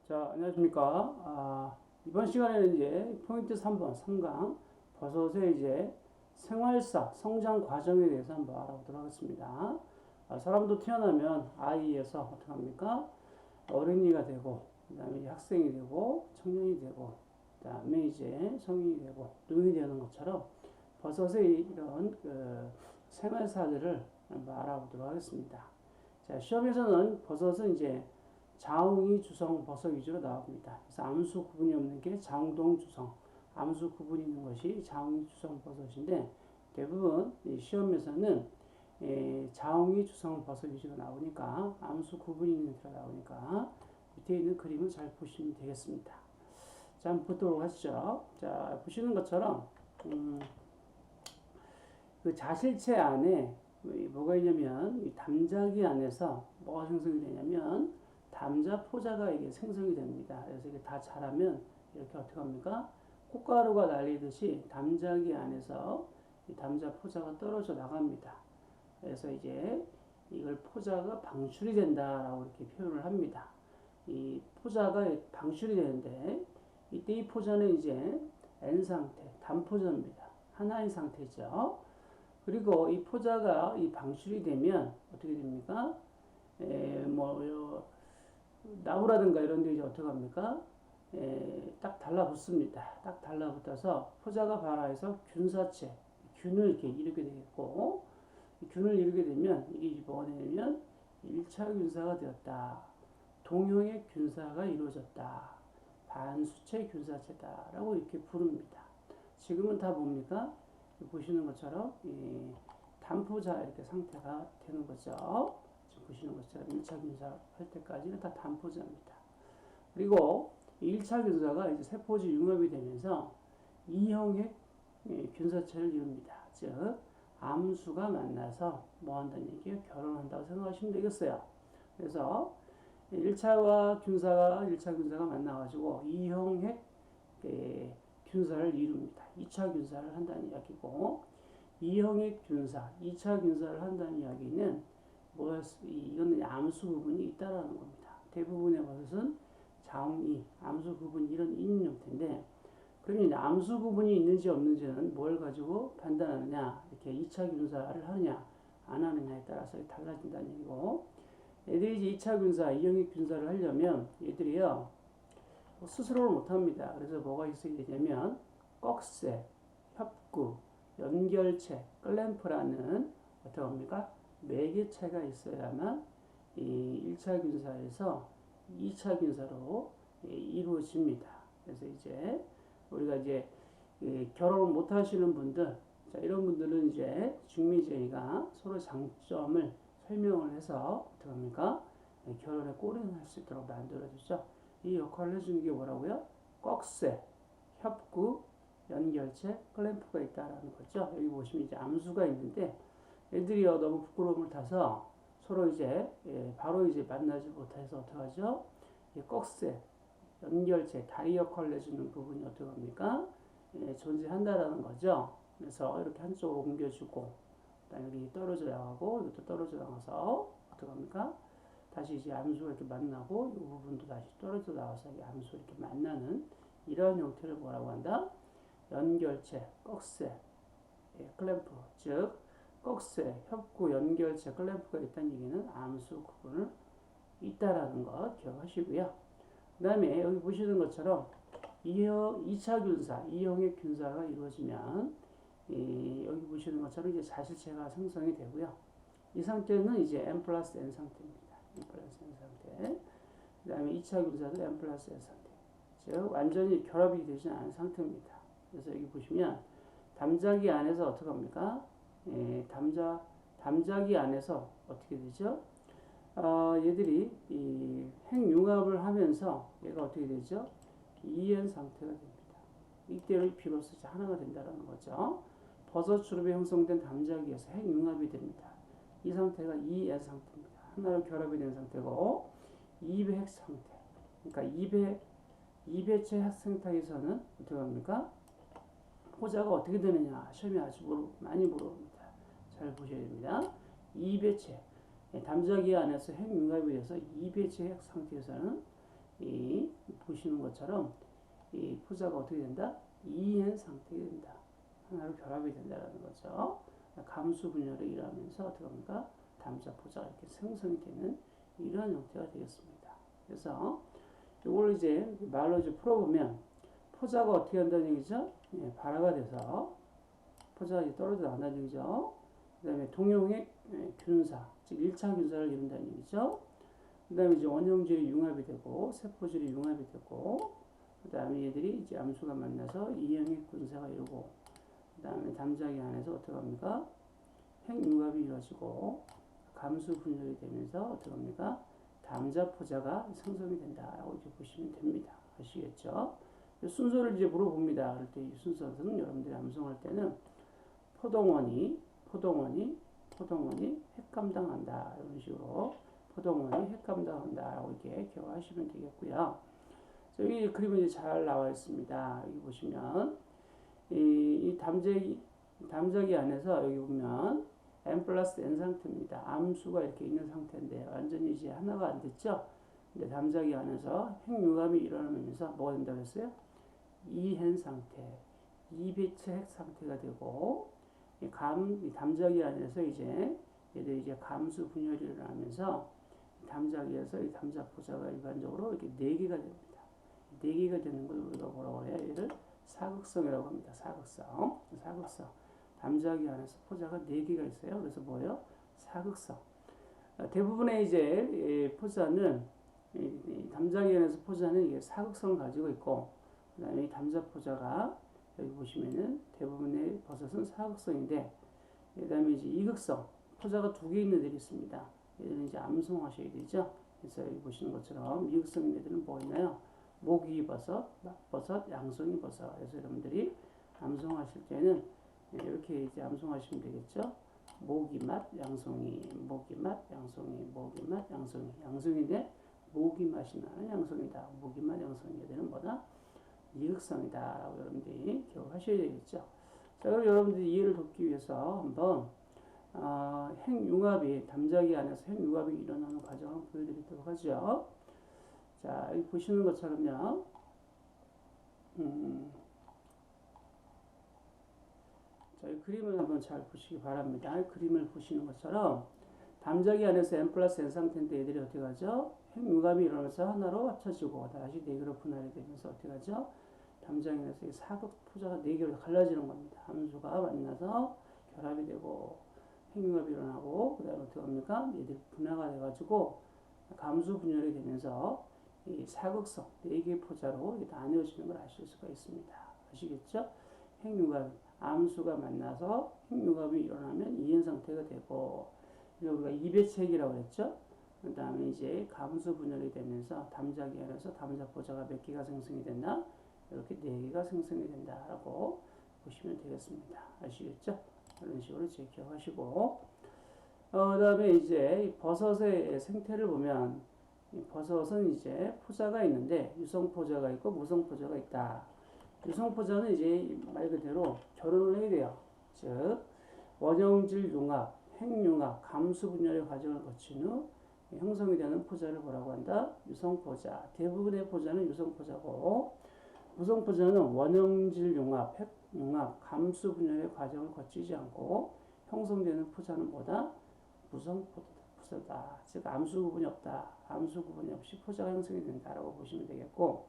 자, 안녕하십니까. 이번 시간에는 이제 포인트 3번, 3강, 버섯의 이제 생활사, 성장 과정에 대해서 한번 알아보도록 하겠습니다. 사람도 태어나면 아이에서 어떻게 합니까? 어린이가 되고, 그 다음에 학생이 되고, 청년이 되고, 그 다음에 이제 성인이 되고, 노인이 되는 것처럼 버섯의 이런 그 생활사들을 한번 알아보도록 하겠습니다. 자, 시험에서는 버섯은 이제 자웅이 주성 버섯 위주로 나옵니다. 그래서 암수 구분이 없는 게 자웅동 주성, 암수 구분이 있는 것이 자웅이 주성 버섯인데 대부분 시험에서는 자웅이 주성 버섯 위주로 나오니까 암수 구분이 있는 데가 나오니까 밑에 있는 그림을 잘 보시면 되겠습니다. 자, 한번 보도록 하시죠. 자, 보시는 것처럼 그 자실체 안에 뭐가 있냐면 이 담자기 안에서 뭐가 생성이 되냐면 담자 포자가 이게 생성이 됩니다. 그래서 이게 다 자라면 이렇게 어떻게 합니까? 꽃가루가 날리듯이 담자기 안에서 이 담자 포자가 떨어져 나갑니다. 그래서 이제 이걸 포자가 방출이 된다라고 이렇게 표현을 합니다. 이 포자가 방출이 되는데 이때 이 포자는 이제 N 상태, 단포자입니다. 하나의 상태죠. 그리고 이 포자가 이 방출이 되면 어떻게 됩니까? 나무라든가 이런 데 이제 어떻게 합니까? 딱 달라붙습니다. 딱 달라붙어서 포자가 발화해서 균사체, 균을 이렇게 이루게 되겠고, 균을 이루게 되면 이게 뭐가 되냐면 1차 균사가 되었다. 동형의 균사가 이루어졌다. 반수체 균사체다라고 이렇게 부릅니다. 지금은 다 뭡니까? 보시는 것처럼 단포자 이렇게 상태가 되는 거죠. 지금 보시는 것처럼 1차 균사 할 때까지는 다 단포자입니다. 그리고 1차 균사가 이제 세포지 융합이 되면서 이형의 균사체를 이룹니다. 즉 암수가 만나서 뭐 한다는 얘기예요? 결혼한다고 생각하시면 되겠어요. 그래서 1차 균사가 만나가지고 이형의 균사를 이룹니다. 2차 균사를 한다는 이야기고, 이형의 균사, 2차 균사를 한다는 이야기는 이거는 암수 구분이 있다라는 겁니다. 대부분의 버섯은 자웅이, 암수 구분이 이런 있는 형태인데, 그러면 암수 구분이 있는지 없는지는 뭘 가지고 판단하느냐, 이렇게 2차 균사를 하느냐, 안 하느냐에 따라서 달라진다는 얘기고, 애들이 이제 2차 균사, 이형의 균사를 하려면 얘들이요, 스스로를 못합니다. 그래서 뭐가 있어야 되냐면 꺽쇠, 협구, 연결체, 클램프라는 어떻게 합니까? 매개체가 있어야만 이 1차 균사에서 2차 균사로 이루어집니다. 그래서 이제 우리가 이제 결혼을 못 하시는 분들, 자, 이런 분들은 이제 중미제의가 서로 장점을 설명을 해서 어떻게 합니까? 결혼에 꼬리를 수 있도록 만들어주죠. 이 역할을 해주는 게 뭐라고요? 꺽쇠, 협구, 연결체, 클램프가 있다라는 거죠. 여기 보시면 이제 암수가 있는데 애들이요 너무 부끄러움을 타서 서로 이제 바로 이제 만나지 못해서 어떡하죠? 이 꺽쇠, 연결체, 다리 역할을 해주는 부분이 어떻게 합니까? 존재한다라는 거죠. 그래서 이렇게 한쪽으로 옮겨주고 그다음에 여기 떨어져 나가고 이것도 떨어져 나가서 어떻게 합니까? 다시 이제 암수가 이렇게 만나고 이 부분도 다시 떨어져 나와서 이 암수 이렇게 만나는 이러한 형태를 뭐라고 한다? 연결체, 꺽쇠, 클램프, 즉 꺽쇠, 협구, 연결체, 클램프가 있다는 얘기는 암수 구분을 있다라는 거 기억하시고요. 그 다음에 여기 보시는 것처럼 2차 균사, 2형의 균사가 이루어지면 여기 보시는 것처럼 이제 자실체가 생성이 되고요. 이 상태는 이제 n 플러스 n 상태입니다. n 플러스 n 상태. 그 다음에 2차 균사도 n 플러스 n 상태. 즉 완전히 결합이 되지 않은 상태입니다. 그래서 여기 보시면 담자기 안에서 어떻게 합니까? 담자기 안에서 어떻게 되죠? 얘들이 이 핵융합을 하면서 얘가 어떻게 되죠? 2N 상태가 됩니다. 이때를 비로소 하나가 된다는 거죠. 버섯 주름에 형성된 담자기에서 핵융합이 됩니다. 이 상태가 2N 상태입니다. 하나로 결합이 된 상태고 2배 핵 상태. 그러니까 2배체 핵 상태에서는 어떻게 합니까? 포자가 어떻게 되느냐 시험에 아주 많이 물어봅니다. 잘 보셔야 됩니다. 2배체 담자기 안에서 핵융합이 돼서 2배체 핵 상태에서는 이 보시는 것처럼 이 포자가 어떻게 된다? 이행 상태가 된다. 하나로 결합이 된다라는 거죠. 감수 분열이 일어나면서 어떻게 합니까? 담자 포자가 이렇게 생성이 되는 이런 형태가 되겠습니다. 그래서 이걸 이제 말로 이제 풀어보면 포자가 어떻게 한다는 얘기죠? 예, 발화가 돼서 포자가 이제 떨어져 나간다는 얘기죠. 그 다음에 동용액 균사, 즉 1차 균사를 이룬다는 얘기죠. 그 다음에 이제 원형질이 융합이 되고 세포질이 융합이 되고 그 다음에 얘들이 이제 암수가 만나서 이형액 군사가 이루고 그 다음에 담자기 안에서 어떻게 합니까? 핵융합이 이루어지고 감수 분열이 되면서 어떻게 합니까? 담자 포자가 생성이 된다라고 이렇게 보시면 됩니다. 아시겠죠? 순서를 이제 물어봅니다. 그럴 때 이 순서는 여러분들이 암송할 때는 포동원이 핵 감당한다. 이런 식으로 포동원이 핵 감당한다라고 이렇게 기억하시면 되겠고요. 여기 그림이 이제 잘 나와 있습니다. 여기 보시면 이 담자기 안에서 여기 보면 n 플러스 n 상태입니다. 암수가 이렇게 있는 상태인데 완전히 이제 하나가 안 됐죠. 근데 담자기 안에서 핵융합이 일어나면서 뭐가 된다고 했어요? 이hen 상태, 이배체 핵 상태가 되고 이 담자기 안에서 이제 얘들이 이제 감수 분열이 일어나면서 담자기에서 이 담자 포자가 일반적으로 이렇게 4개가 됩니다. 4개가 되는 걸 우리가 뭐라고 해요? 얘를 사극성이라고 합니다. 사극성. 담자기 안에서 포자가 4개가 있어요. 그래서 뭐예요? 사극성. 대부분의 이제 포자는 담자기 안에서 포자는 이게 사극성을 가지고 있고 그 다음에 이 담자 포자가 여기 보시면은 대부분의 버섯은 사극성인데 그 다음에 이제 이극성 포자가 2개 있는 애들이 있습니다. 얘들은 이제 암송하셔야 되죠. 그래서 여기 보시는 것처럼 이극성인 애들은 뭐가 있나요? 모기버섯, 막버섯, 양송이 버섯. 그래서 여러분들이 암송하실 때는 이렇게 이제 암송하시면 되겠죠. 모기맛, 양송이, 모기맛, 양송이, 모기맛, 양송이. 양송인데 모기맛이 나는 양송이다. 모기맛, 양송이. 얘들은 뭐다? 이극성이다. 라고 여러분들이 기억하셔야 되겠죠. 자, 그럼 여러분들이 이해를 돕기 위해서 한번 핵융합이, 담자기 안에서 핵융합이 일어나는 과정을 보여드리도록 하죠. 자, 여기 보시는 것처럼요. 자, 이 그림을 한번 잘 보시기 바랍니다. 그림을 보시는 것처럼 담자기 안에서 n 플러스 n 상태인데 얘들이 어떻게 하죠? 핵융합이 일어나서 하나로 합쳐지고 다시 4개로 분할이 되면서 어떻게 하죠? 담자기 안에서 사극 포자가 4개로 갈라지는 겁니다. 함수가 만나서 결합이 되고 핵융합이 일어나고 그 다음에 어떻게 합니까? 얘들이 분화가 돼가지고 감수 분열이 되면서 이 사극성 4개의 포자로 나뉘어지는 걸 아실 수가 있습니다. 아시겠죠? 핵융합 암수가 만나서 핵융합이 일어나면 이행 상태가 되고 우리가 이배체액이라고 했죠. 그 다음에 이제 감수 분열이 되면서 담자기 안에서 담자 포자가 몇 개가 생성이 된다? 이렇게 4개가 생성이 된다라고 보시면 되겠습니다. 아시겠죠? 이런 식으로 기억하시고 그 다음에 이제 버섯의 생태를 보면 버섯은 이제 포자가 있는데 유성 포자가 있고 무성 포자가 있다. 유성 포자는 이제 말 그대로 결혼을 해야 돼요. 즉 원형질 융합, 핵융합, 감수 분열의 과정을 거친 후 형성이 되는 포자를 뭐라고 한다? 유성 포자. 대부분의 포자는 유성 포자고 무성 포자는 원형질 융합, 핵융합, 감수 분열의 과정을 거치지 않고 형성되는 포자는 뭐다? 무성 포자다. 즉 암수 구분이 없다. 암수 구분이 없이 포자가 형성이 된다라고 보시면 되겠고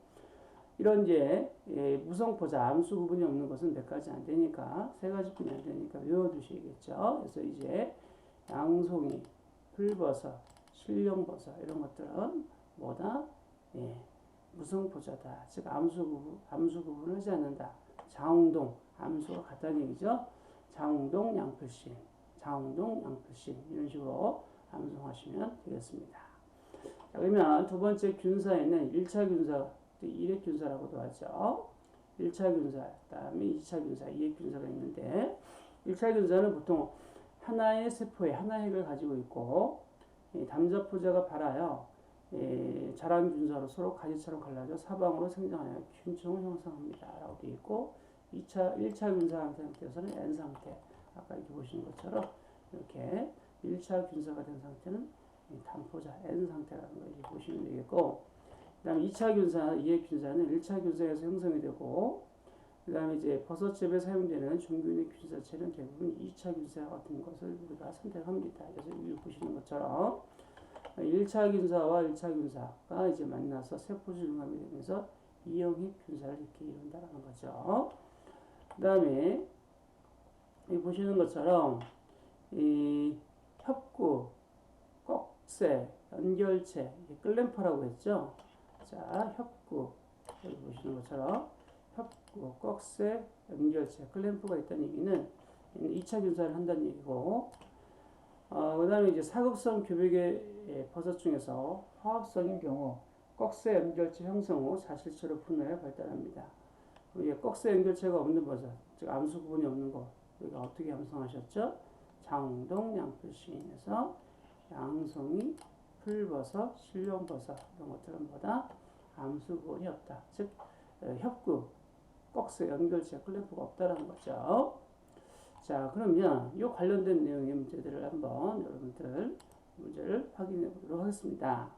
이런 이제 무성 포자, 암수 구분이 없는 것은 몇 가지 안 되니까 3가지뿐이 안 되니까 외워두셔야겠죠. 그래서 이제 양송이, 풀버섯, 실령버섯 이런 것들은 뭐다? 무성 포자다. 즉 암수 구분을 하지 않는다. 장웅동 암수가 같다는 얘기죠. 장웅동 양풀신, 장웅동 양풀신 이런 식으로 암송하시면 되겠습니다. 자, 그러면 두 번째 균사에는 1차 균사, 1핵 균사라고도 하죠. 1차 균사, 그 다음에 2차 균사, 2핵 균사가 있는데 1차 균사는 보통 하나의 세포에 하나의 핵을 가지고 있고 담자 포자가 발아요. 자란 균사로 서로 가지처럼 갈라져 사방으로 생장하여 균층을 형성합니다. 라고 되어 있고 1차 균사 상태에서는 N 상태 아까 이렇게 보시는 것처럼 이렇게 1차 균사가 된 상태는 담포자 N 상태라는 걸 이렇게 보시면 되겠고 그다음에 2차 균사, 이해균사는 1차 균사에서 형성이 되고, 그다음에 이제 버섯집에 사용되는 종균의 균사체는 대부분 2차 균사 같은 것을 우리가 선택합니다. 그래서 여기 보시는 것처럼 1차 균사와 1차 균사가 이제 만나서 세포질 융합이 되면서 이형핵 균사를 이렇게 이룬다는 거죠. 그다음에 여기 보시는 것처럼 이 협구, 꺽쇠, 연결체, 클램퍼라고 했죠. 자, 협구, 여기 보시는 것처럼 협구, 꺽쇠, 연결체, 클램프가 있다는 얘기는 2차 균사를 한다는 얘기고, 그 다음에 이제 사극성 교백의 버섯 중에서 화합성인 경우 꺽쇠 연결체 형성 후 자실체로 분화해 발달합니다. 꺽쇠 연결체가 없는 버섯, 즉 암수 구분이 없는 거, 우리가 어떻게 형성하셨죠? 장동, 양풀시인에서 양송이, 풀버섯, 실용버섯 이런 것들은 뭐다? 암수 구분이 없다. 즉 협구, 꺽쇠 연결체, 클램프가 없다라는 거죠. 자, 그러면 이 관련된 내용의 문제들을 한번 여러분들 문제를 확인해 보도록 하겠습니다.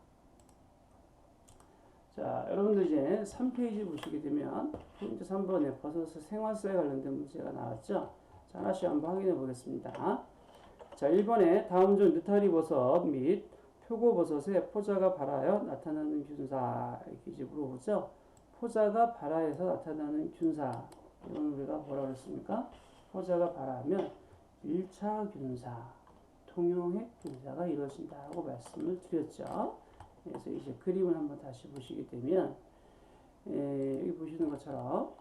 자, 여러분들 이제 3페이지 보시게 되면 문제 3번에 버섯의 생활사에 관련된 문제가 나왔죠. 자, 하나씩 한번 확인해 보겠습니다. 자, 1번에 다음 중 느타리 버섯 및 표고버섯의 포자가 발하여 나타나는 균사 이렇게 이제 물어보죠. 포자가 발하여서 나타나는 균사, 이건 우리가 뭐라고 했습니까? 포자가 발하면 1차 균사, 통용핵 균사가 이루어진다고 말씀을 드렸죠. 그래서 이제 그림을 한번 다시 보시게 되면 여기 보시는 것처럼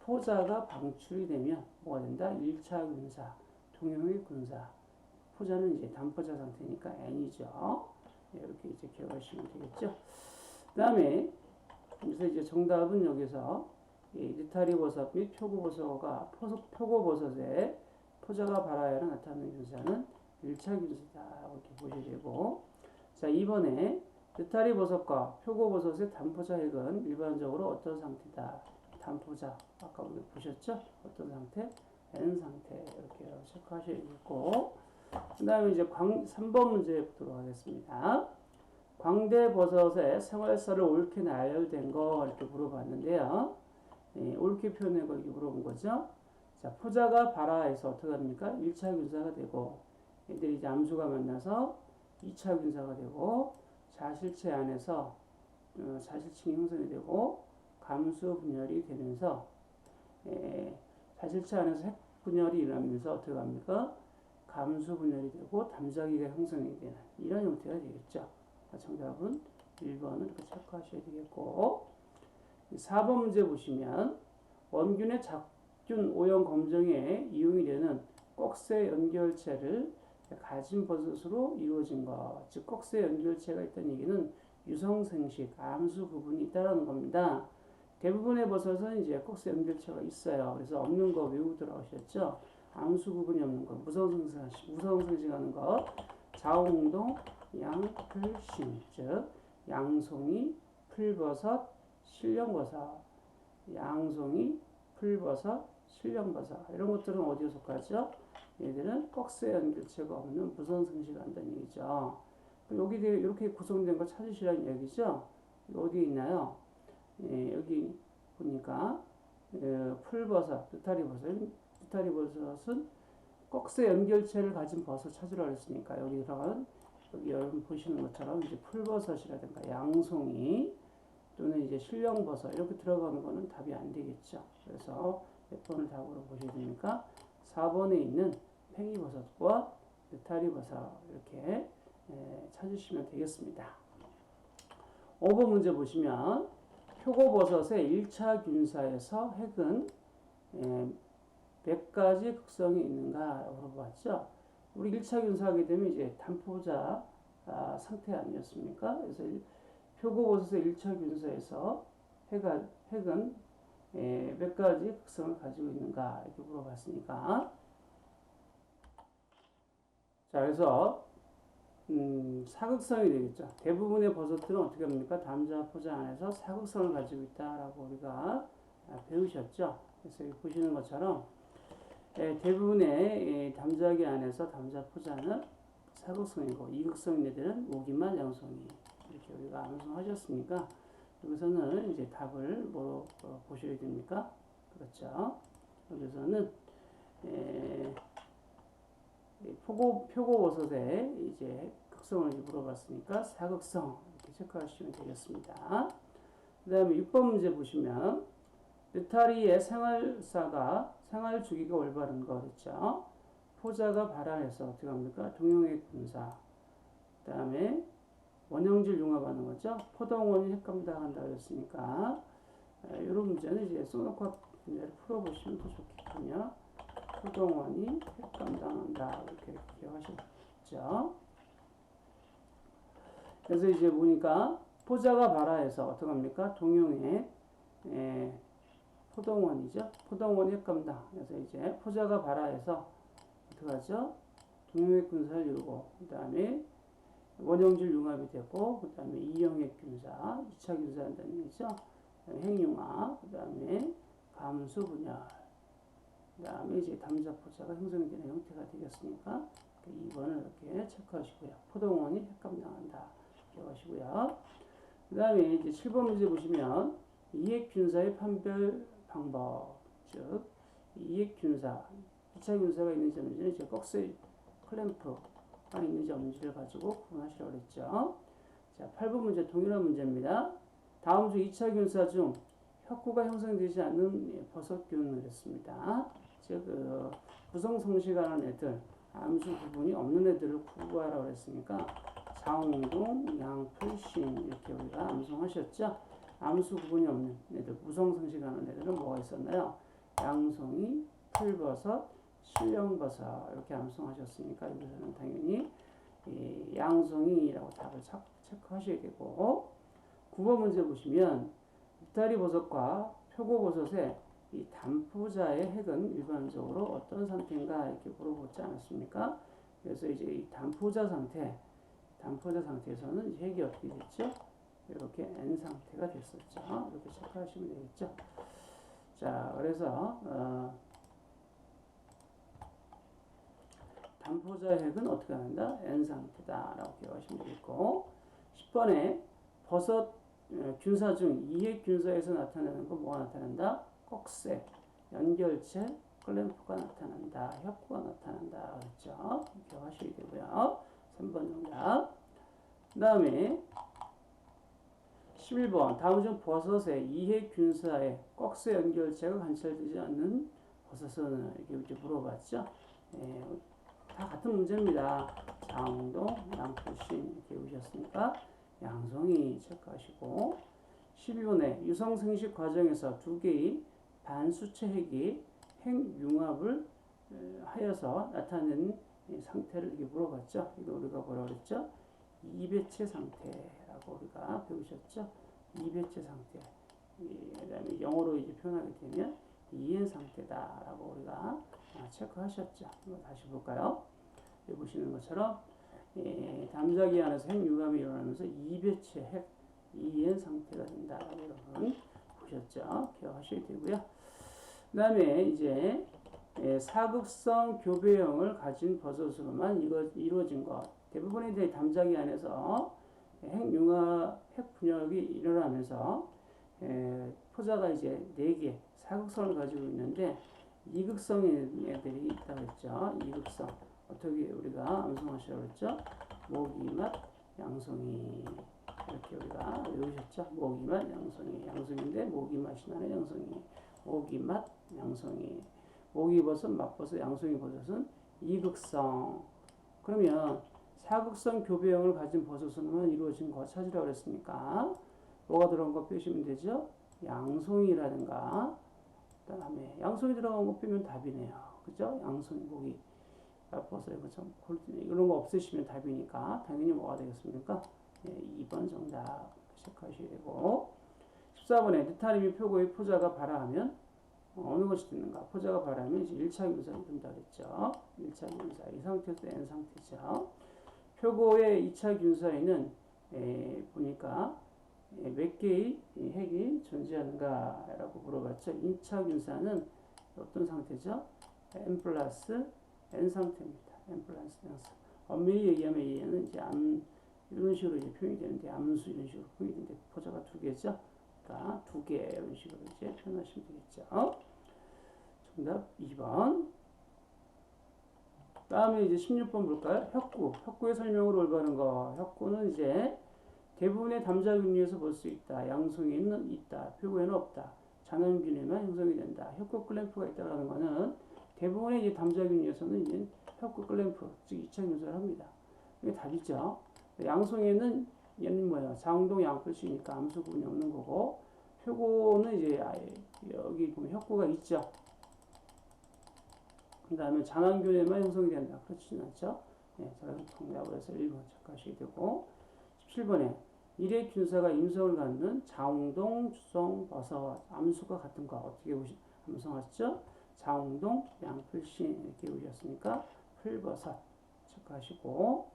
포자가 방출이 되면 뭐가 된다? 1차 균사, 통용핵 균사. 포자는 이제 단포자 상태니까 N이죠. 이렇게 이제 기억하시면 되겠죠. 그 다음에 그래서 이제 정답은 여기서 느타리 버섯 및 표고버섯의 포자가 발하여 나타나는 균사는 1차 균사다 이렇게 보셔야 되고, 자, 이번에 느타리 버섯과 표고버섯의 단포자 핵은 일반적으로 어떤 상태다? 단포자 아까 우리 보셨죠? 어떤 상태? N 상태 이렇게 체크하셔야 되겠고, 그 다음에 이제 3번 문제 보도록 하겠습니다. 광대버섯의 생활사를 옳게 나열된 거 이렇게 물어봤는데요. 옳게 표현한 거 이렇게 물어본 거죠. 자, 포자가 발하해서 어떻게 합니까? 1차 균사가 되고, 얘들이 이제 암수가 만나서 2차 균사가 되고, 자실체 안에서 자실층이 형성이 되고, 감수 분열이 되면서, 자실체 안에서 핵 분열이 일어나면서 어떻게 합니까? 감수 분열이 되고 담자기가 형성이 되는 이런 형태가 되겠죠. 정답은 1번을 이렇게 체크하셔야 되겠고, 4번 문제 보시면 원균의 작균 오형 검정에 이용이 되는 꺽쇠 연결체를 가진 버섯으로 이루어진 것, 즉 꺽쇠 연결체가 있다는 얘기는 유성생식, 암수 부분이 있다는 겁니다. 대부분의 버섯은 이제 꺽쇠 연결체가 있어요. 그래서 없는 거 외우고 들어가셨죠. 암수 구분이 없는 것, 무성생식하는 것, 자홍동, 양풀신, 즉 양송이, 풀버섯, 실령버섯, 양송이, 풀버섯, 실령버섯 이런 것들은 어디에 속하죠? 얘들은 꺽쇠 연결체가 없는 무성생식을 한다는 얘기죠. 여기 이렇게 구성된 걸 찾으시라는 얘기죠. 어디에 있나요? 여기 보니까 풀버섯, 느타리버섯은 꺽쇠 연결체를 가진 버섯 찾으라고 했으니까 여기 들어간 여기 여러분 보시는 것처럼 이제 풀버섯이라든가 양송이 또는 이제 실령버섯 이렇게 들어가는 거는 답이 안 되겠죠. 그래서 몇 번을 답으로 보셔야 됩니까? 4번에 있는 팽이버섯과 느타리버섯 이렇게 찾으시면 되겠습니다. 5번 문제 보시면 표고버섯의 1차 균사에서 핵은 몇 가지 극성이 있는가 물어봤죠. 우리 1차 균사하게 되면 이제 단포자 상태 아니었습니까? 그래서 표고버섯의 1차 균사에서 핵은 몇 가지 극성을 가지고 있는가 이렇게 물어봤으니까, 자, 그래서 사극성이 되겠죠. 대부분의 버섯들은 어떻게 합니까? 담자 포자 안에서 사극성을 가지고 있다라고 우리가 배우셨죠. 그래서 여기 보시는 것처럼 대부분의 담자기 안에서 담자 포자는 사극성이고 이극성인 애들은 오기만 양성이 이렇게 우리가 암송하셨으니까 여기서는 이제 답을 뭐로 보셔야 됩니까? 그렇죠. 여기서는 표고버섯에 이제 극성을 물어봤으니까 사극성 이렇게 체크하시면 되겠습니다. 그 다음에 6번 문제 보시면 느타리의 생활주기가 올바른 거 그랬죠. 포자가 발안해서 어떻게 합니까? 동용액 분사. 그 다음에 원형질 융합하는 거죠. 포동원이 핵감당한다 그랬으니까 이런 문제는 이제 써놓고 문제를 풀어보시면 더 좋겠군요. 포동원이 핵감당한다 이렇게 기억하셨죠. 그래서 이제 보니까 포자가 발화해서 어떻게 합니까? 동용액 포동원이죠. 포동원이 핵감당. 그래서 이제 포자가 발화해서 어떻게 하죠? 동용액 분사를 이루고 그 다음에 원형질 융합이 되고 그 다음에 이형액 균사, 2차 균사한다는 얘기죠. 핵융합, 그 다음에 감수 분열, 그 다음에 이제 담자포자가 형성되는 형태가 되겠으니까 2번을 이렇게 체크하시고요. 포동원이 핵감당한다 기억하시고요. 그 다음에 이제 7번 문제 보시면 이핵균사의 판별 방법, 즉 이핵균사, 2차 균사가 있는지 없는지는 이제 꺽쇠 클램프가 있는지 없는지를 가지고 구분하시라고 그랬죠. 자, 8번 문제 동일한 문제입니다. 다음 중 2차 균사 중 혁구가 형성되지 않는 버섯균을 했습니다. 즉 구성성식하는 애들, 암수 구분이 없는 애들을 구하라고 그랬으니까 장동, 양풀신 이렇게 우리가 암송하셨죠. 암수 구분이 없는 애들, 구성성식하는 애들은 뭐가 있었나요? 양송이, 풀버섯, 실령버섯 이렇게 암송하셨으니까 여기서는 당연히 양송이라고 답을 체크하셔야 되고 9번 문제 보시면 느타리버섯과 표고버섯의 이 단포자의 핵은 일반적으로 어떤 상태인가 이렇게 물어보지 않았습니까? 그래서 이제 이 단포자 상태에서는 핵이 어떻게 됐죠? 이렇게 N 상태가 됐었죠. 이렇게 체크하시면 되겠죠. 자, 그래서 단포자 핵은 어떻게 한다? N 상태다라고 기억하시면 되겠고 10번에 버섯 균사 중 이핵 균사에서 나타나는 건 뭐가 나타난다? 꺽쇠, 연결체, 클램프가 나타난다. 협구가 나타난다. 그렇죠? 기억하셔야 되고요. 3번 정답. 그 다음에 11번 다음 중 버섯의 이핵 균사에 꺽쇠 연결체가 관찰되지 않는 버섯은 이렇게 물어봤죠. 다 같은 문제입니다. 장동, 양포신 이렇게 오셨으니까 양성이 체크하시고 12번에 유성생식 과정에서 두 개의 반수체 핵이 핵융합을 하여서 나타낸 상태를 이렇게 물어봤죠. 이거 우리가 뭐라고 그랬죠? 이배체 상태라고 우리가 배우셨죠? 이배체 상태. 그다음에 영어로 이제 표현하게 되면 이엔 상태다라고 우리가 체크하셨죠. 한번 다시 볼까요? 여기 보시는 것처럼 담자기 안에서 핵융합이 일어나면서 이배체 핵 이엔 상태가 된다라고 여러분 보셨죠? 기억하셔야 되고요. 그 다음에 이제 사극성 교배형을 가진 버섯으로만 이루어진 것. 대부분의 담자기 안에서 핵융합, 핵분열이 일어나면서 포자가 이제 4개 사극성을 가지고 있는데 이극성의 애들이 있다고 했죠. 이극성. 어떻게 우리가 암송하시라고 했죠? 모기맛, 양송이. 이렇게 우리가 외우셨죠? 모기맛, 양송이. 양송인데 모기맛이 나는 양송이. 모기맛, 양송이. 모기버섯, 맛버섯, 양송이버섯은 이극성. 그러면 사극성 교배형을 가진 버섯으로만 이루어진 거 찾으라고 그랬으니까 뭐가 들어간 거 빼시면 되죠? 양송이라든가 그 다음에 양송이 들어간 거 빼면 답이네요. 그죠? 양송이, 모기, 맛버섯 이런 거 없으시면 답이니까 당연히 뭐가 되겠습니까? 2번 정답 체크하셔야 되고 14번에 느타리 및 표고의 포자가 발화하면 어느 것이 되는가? 포자가 발화하면 이제 1차 균사가 된다 그랬죠. 1차 균사. 이 상태에서 N 상태죠. 표고의 2차 균사에는 보니까 몇 개의 핵이 존재하는가라고 물어봤죠. 2차 균사는 어떤 상태죠? N 플러스 N 상태입니다. N 플러스 N 상태. 엄밀히 얘기하면 얘는 이제 이런 식으로 이제 표현이 되는데, 암수 이런 식으로 표현이 되는데, 포자가 두 개죠. 그러니까 두 개 이런 식으로 이제 표현하시면 되겠죠. 정답 2번. 다음에 이제 16번 볼까요? 혁구. 혁구의 설명으로 올바른 거. 혁구는 이제 대부분의 담자균류에서 볼 수 있다. 양성에는 있다. 표구에는 없다. 잔원균에만 형성이 된다. 혁구 클램프가 있다라는 거는 대부분의 이제 담자균류에서는 이제 혁구 클램프, 즉 2차 균사를 합니다. 이게 답이죠. 양성에는 얘는 뭐예요? 자웅동 양풀씨니까 암수 구분이 없는 거고, 표고는 이제 여기 보면 혁구가 있죠. 그 다음에 장항균에만 형성이 된다. 그렇지는 않죠. 네, 자, 정답을 해서 1번 체크하시게 되고, 17번에 일의 균사가 임성을 갖는 자웅동, 주성, 버섯, 암수가 같은 거 어떻게 암성하시죠? 자웅동, 양풀신 이렇게 오셨으니까 풀버섯 체크하시고,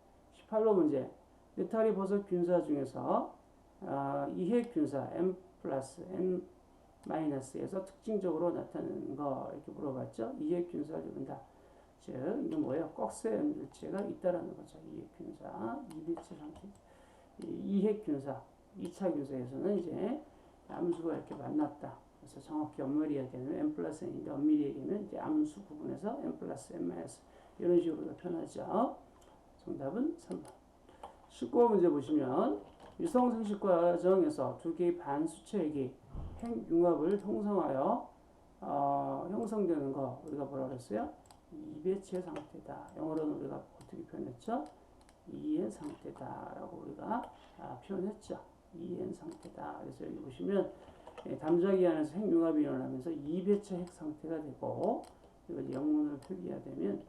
18번 문제. 느타리 버섯 균사 중에서 이해 균사 m 플러스 n 마이너스에서 특징적으로 나타나는 거 이렇게 물어봤죠. 이해 균사를 본다. 즉 이게 뭐예요? 꺽쇠 연결체가 있다라는 거죠. 이해 균사, 이비체 상태. 이해 균사, 2차 균사에서는 이제 암수가 이렇게 만났다. 그래서 정확히 엄밀히 얘기하면 n 플러스 n인데 엄밀히 얘기하면 이제 암수 부분에서 n 플러스 n 마이너스 이런 식으로 표현하죠. 정답은 3번. 19번 문제 보시면 유성생식 과정에서 두 개의 반수체액이 핵융합을 형성하여 형성되는 거 우리가 뭐라고 그랬어요? 이배체 상태다. 영어로는 우리가 어떻게 표현했죠? 이엔 상태다라고 우리가 표현했죠. 이엔 상태다. 그래서 여기 보시면 담자기 안에서 핵융합이 일어나면서 이배체 핵 상태가 되고, 이걸 영문으로 표기하되면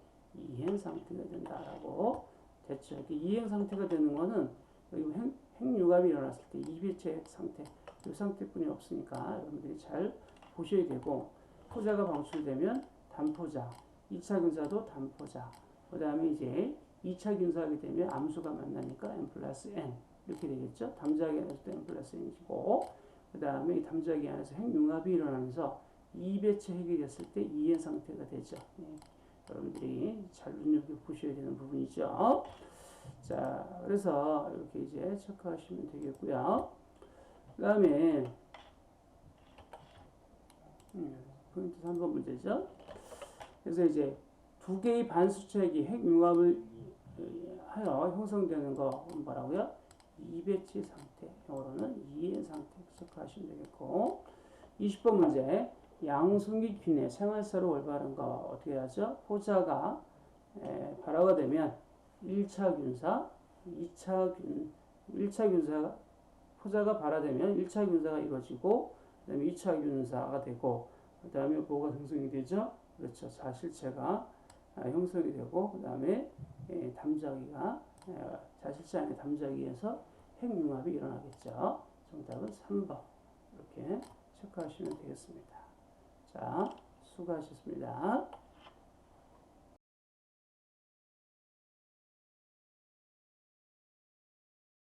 이행 상태가 된다라고 됐죠. 이행 상태가 되는 거는 여기 핵융합이 일어났을 때 이배체 핵 상태, 이 상태뿐이 없으니까 여러분들이 잘 보셔야 되고, 포자가 방출되면 단포자, 2차 균사도 단포자, 그 다음에 이제 2차 균사하게 되면 암수가 만나니까 n 플러스 n 이렇게 되겠죠. 담자기 안에서도 n 플러스 n이고, 그 다음에 이 담자기 안에서 핵융합이 일어나면서 이배체 핵이 됐을 때 이행 상태가 되죠. 여러분들이 잘 눈여겨보셔야 되는 부분이죠. 자, 그래서 이렇게 이제 체크하시면 되겠고요. 그 다음에 포인트 3번 문제죠. 그래서 이제 두 개의 반수체액이 핵융합을 하여 형성되는 거 뭐라고요? 이배치 상태, 영어로는 이행 상태 체크하시면 되겠고, 20번 문제. 양순기균의 생활사로 올바른 거 어떻게 하죠? 포자가 발화가 되면 1차 균사, 1차 균사, 포자가 발화되면 1차 균사가 이루어지고, 그 다음에 2차 균사가 되고, 그 다음에 뭐가 형성이 되죠? 그렇죠. 자실체가 형성이 되고, 그 다음에 담자기가, 자실체 안에 담자기에서 핵융합이 일어나겠죠. 정답은 3번. 이렇게 체크하시면 되겠습니다. 자, 수고하셨습니다.